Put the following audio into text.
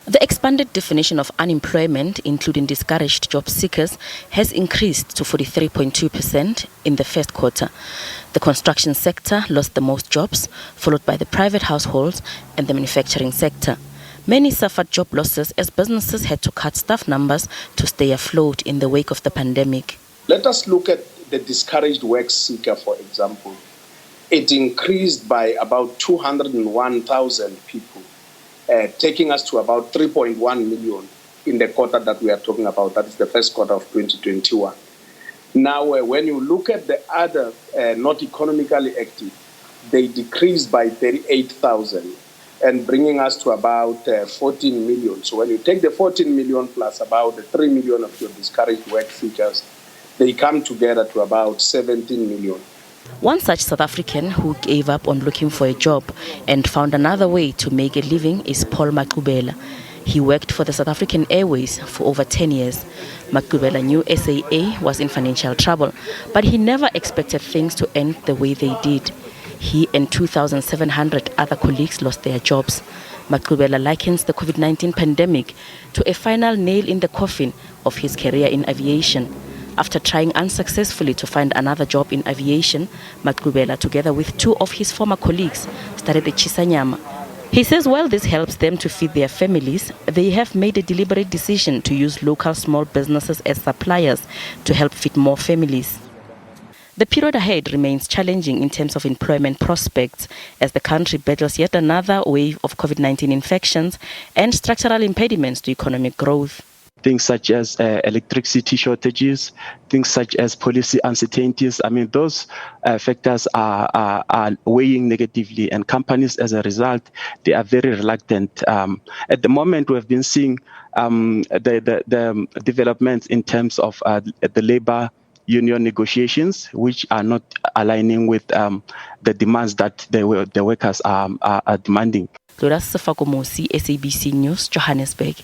The expanded definition of unemployment, including discouraged job seekers, has increased to 43.2% in the first quarter. The construction sector lost the most jobs, followed by the private households and the manufacturing sector. Many suffered job losses as businesses had to cut staff numbers to stay afloat in the wake of the pandemic. Let us look at the discouraged work seeker, for example. It increased by about 201,000 people. Taking us to about 3.1 million in the quarter that we are talking about. That is the first quarter of 2021. Now, when you look at the other not economically active, they decreased by 38,000 and bringing us to about 14 million. So when you take the 14 million plus about the 3 million of your discouraged work seekers, they come together to about 17 million. One such South African who gave up on looking for a job and found another way to make a living is Paul Maqubela. He worked for the South African Airways for over 10 years. Maqubela knew SAA was in financial trouble, but he never expected things to end the way they did. He and 2,700 other colleagues lost their jobs. Maqubela likens the COVID-19 pandemic to a final nail in the coffin of his career in aviation. After trying unsuccessfully to find another job in aviation, Maqubela, together with two of his former colleagues, started the Chisanyama. He says while this helps them to feed their families, they have made a deliberate decision to use local small businesses as suppliers to help feed more families. The period ahead remains challenging in terms of employment prospects as the country battles yet another wave of COVID-19 infections and structural impediments to economic growth. Things such as electricity shortages, things such as policy uncertainties. I mean, those factors are weighing negatively, and companies, as a result, they are very reluctant. At the moment, we have been seeing the developments in terms of the labor union negotiations, which are not aligning with the demands that the workers are demanding. Loras Sefakomosi, SABC News, Johannesburg.